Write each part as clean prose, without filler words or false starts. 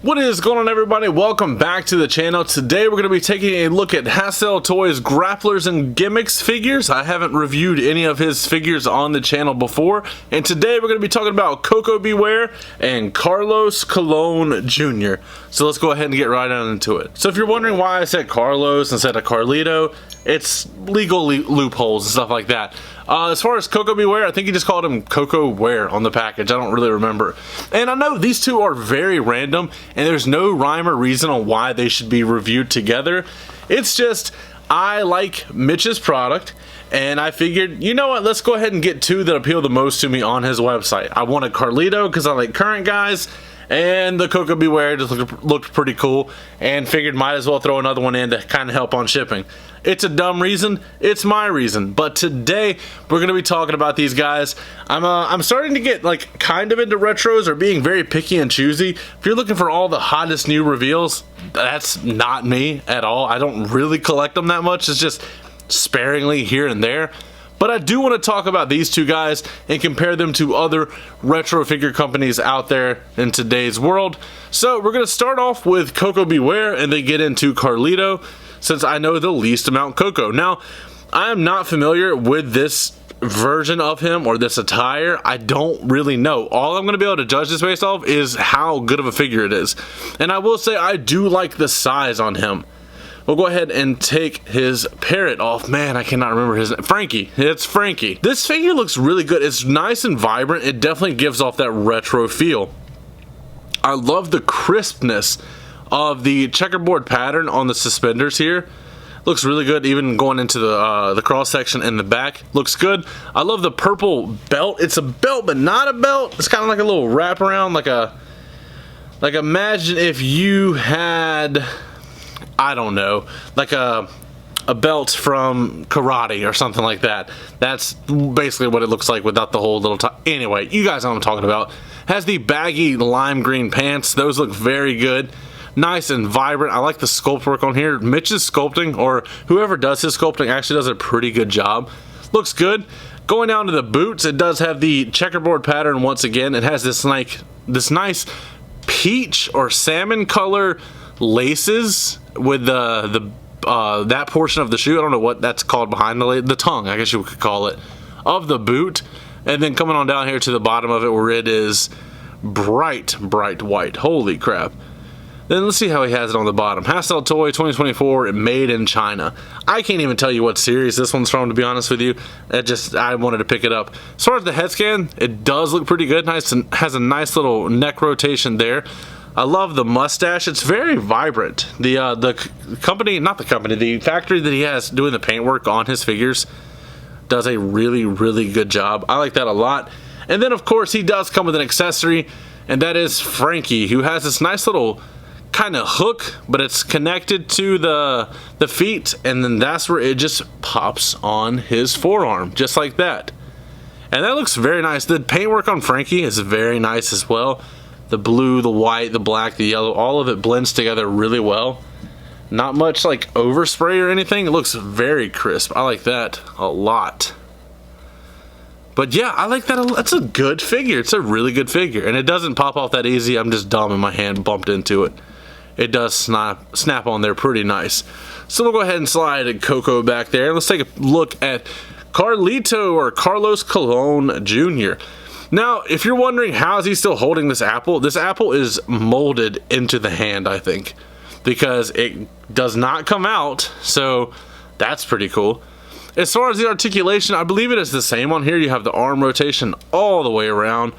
What is going on, everybody? Welcome back to the channel. Today we're going to be taking a look at Hasselhoff Toys Grapplers and Gimmicks figures. I haven't reviewed any of his figures on the channel before, and today we're going to be talking about Koko Ware and Carlos Colon Jr. So let's go ahead and get right on into it. So if you're wondering why I said Carlos instead of Carlito, it's legal loopholes and stuff like that. As far as Koko Ware, I think he just called him Koko Ware on the package. I don't really remember. And I know these two are very random, and there's no rhyme or reason on why they should be reviewed together. It's just, I like Mitch's product, and I figured, you know what, let's go ahead and get two that appeal the most to me on his website. I wanted Carlito because I like current guys, and the Koko Ware just looked pretty cool, and figured might as well throw another one in to kind of help on shipping. It's a dumb reason, it's my reason, but today we're going to be talking about these guys. I'm starting to get like kind of into retros, or being very picky and choosy. If you're looking for all the hottest new reveals, that's not me at all. I don't really collect them that much. It's just sparingly here and there. But I do want to talk about these two guys and compare them to other retro figure companies out there in today's world. So we're going to start off with Koko Ware and then get into Carlito, since I know the least amount Koko. Now, I am not familiar with this version of him or this attire. I don't really know. All I'm going to be able to judge this based off is how good of a figure it is. And I will say I do like the size on him. We'll go ahead and take his parrot off. Man, I cannot remember his name. Frankie. It's Frankie. This figure looks really good. It's nice and vibrant. It definitely gives off that retro feel. I love the crispness of the checkerboard pattern on the suspenders here. Looks really good, even going into the cross section in the back. Looks good. I love the purple belt. It's a belt, but not a belt. It's kind of like a little wraparound, like imagine if you had, I don't know, like a belt from karate or something like that. That's basically what it looks like without the whole little top. Anyway, you guys know what I'm talking about. Has the baggy lime green pants. Those look very good. Nice and vibrant. I like the sculpt work on here. Mitch's sculpting, or whoever does his sculpting, actually does a pretty good job. Looks good. Going down to the boots, it does have the checkerboard pattern once again. It has this nice peach or salmon color laces with that portion of the shoe. I don't know what that's called behind the tongue, I guess you could call it, of the boot. And then coming on down here to the bottom of it, where it is bright white. Holy crap. Then let's see how he has it on the bottom. Hasselhoff Toy 2024, made in China. I can't even tell you what series this one's from, to be honest with you. I wanted to pick it up. As far as the head scan, it does look pretty good. Nice, and has a nice little neck rotation there. I love the mustache. It's very vibrant. The factory that he has doing the paintwork on his figures does a really good job. I like that a lot. And then of course he does come with an accessory, and that is Frankie, who has this nice little kind of hook, but it's connected to the feet, and then that's where it just pops on his forearm, just like that. And that looks very nice. The paintwork on Frankie is very nice as well. The blue, the white, the black, the yellow, all of it blends together really well. Not much like overspray or anything. It looks very crisp. I like that a lot. But yeah, I like that. That's a good figure. It's a really good figure, and it doesn't pop off that easy. I'm just dumb and my hand bumped into it. It does snap on there pretty nice. So we'll go ahead and slide Koko back there. Let's take a look at Carlito, or Carlos Colon Jr. Now, if you're wondering how is he still holding this apple is molded into the hand, I think, because it does not come out, so that's pretty cool. As far as the articulation, I believe it is the same on here. You have the arm rotation all the way around,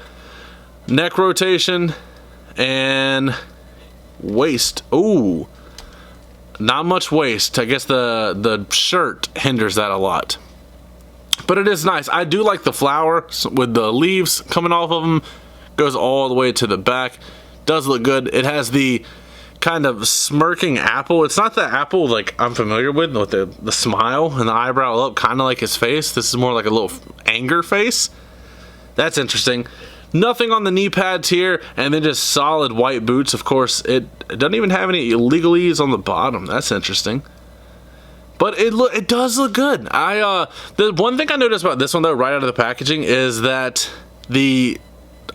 neck rotation, and waist. Ooh, not much waist. I guess the shirt hinders that a lot. But it is nice. I do like the flower with the leaves coming off of them. Goes all the way to the back. Does look good. It has the kind of smirking apple. It's not the apple like I'm familiar with the smile and the eyebrow up, kind of like his face. This is more like a little anger face. That's interesting. Nothing on the knee pads here, and then just solid white boots. Of course, it doesn't even have any legalese on the bottom. That's interesting. But it does look good. The one thing I noticed about this one though, right out of the packaging, is that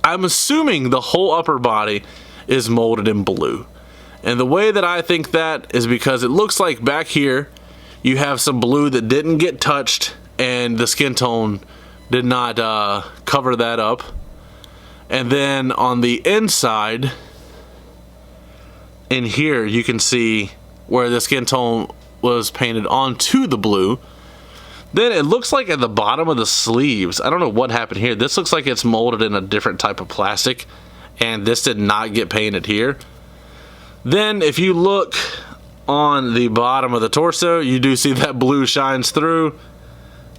I'm assuming the whole upper body is molded in blue. And the way that I think that is because it looks like back here you have some blue that didn't get touched and the skin tone did not cover that up. And then on the inside in here you can see where the skin tone was painted onto the blue. Then it looks like at the bottom of the sleeves, I don't know what happened here. This looks like it's molded in a different type of plastic, and this did not get painted here. Then if you look on the bottom of the torso, you do see that blue shines through.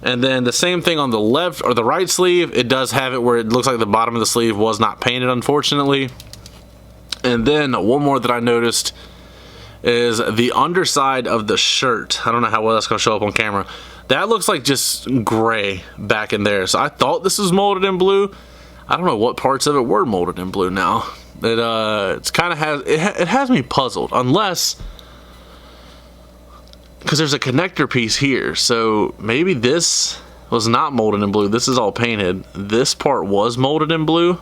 And then the same thing on the left or the right sleeve, it does have it where it looks like the bottom of the sleeve was not painted, unfortunately. And then one more that I noticed is the underside of the shirt. I don't know how well that's going to show up on camera. That looks like just gray back in there. So I thought this was molded in blue. I don't know what parts of it were molded in blue now. It's kind of it has me puzzled, unless because there's a connector piece here. So maybe this was not molded in blue. This is all painted. This part was molded in blue.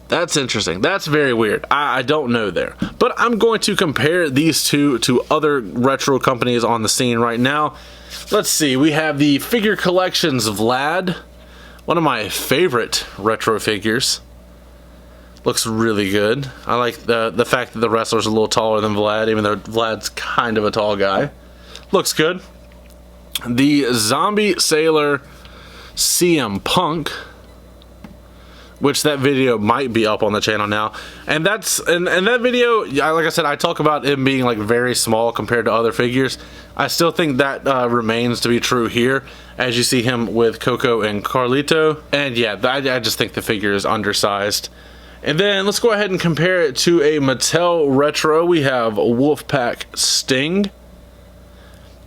That's interesting. That's very weird. I don't know there. But I'm going to compare these two to other retro companies on the scene right now. Let's see. We have the Figure Collections Vlad. One of my favorite retro figures. Looks really good. I like the fact that the wrestler's a little taller than Vlad, even though Vlad's kind of a tall guy. Looks good. The Zombie Sailor CM Punk, which that video might be up on the channel now, and that's and that video, like I said, I talk about it being like very small compared to other figures. I still think that remains to be true here, as you see him with Koko and Carlito. And yeah, I just think the figure is undersized. And then let's go ahead and compare it to a Mattel retro. We have Wolfpack Sting.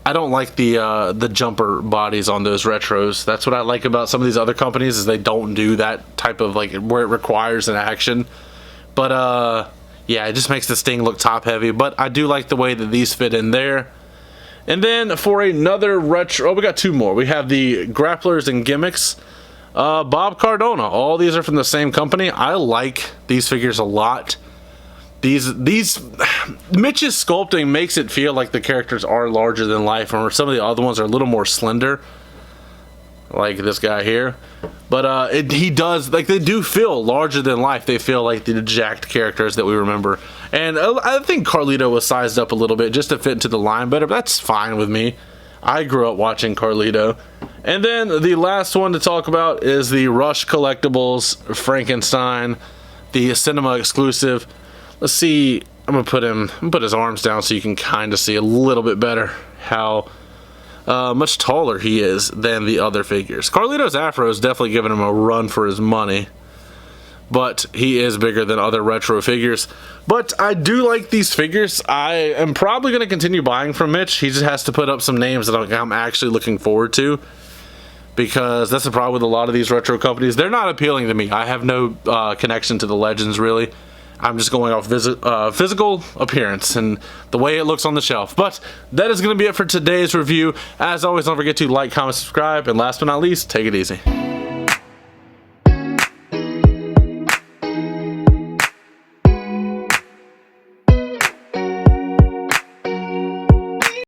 I don't like the jumper bodies on those retros. That's what I like about some of these other companies, is they don't do that type of, like, where it requires an action. But yeah, it just makes the Sting look top heavy. But I do like the way that these fit in there. And then for another retro, we got two more. We have the Grapplers and Gimmicks. Bob Cardona. All these are from the same company. I like these figures a lot. Mitch's sculpting makes it feel like the characters are larger than life, or some of the other ones are a little more slender, like this guy here. But he does, like, they do feel larger than life. They feel like the jacked characters that we remember. And I think Carlito was sized up a little bit just to fit into the line better, but that's fine with me. I grew up watching Carlito. And then the last one to talk about is the Rush Collectibles Frankenstein, the cinema exclusive. Let's see. I'm gonna put his arms down so you can kind of see a little bit better how much taller he is than the other figures. Carlito's afro is definitely giving him a run for his money, but he is bigger than other retro figures. But I do like these figures. I am probably going to continue buying from Mitch. He just has to put up some names that I'm actually looking forward to, because that's the problem with a lot of these retro companies. They're not appealing to me. I have no connection to the legends, really. I'm just going off physical appearance and the way it looks on the shelf. But that is going to be it for today's review. As always, don't forget to like, comment, subscribe, and last but not least, take it easy.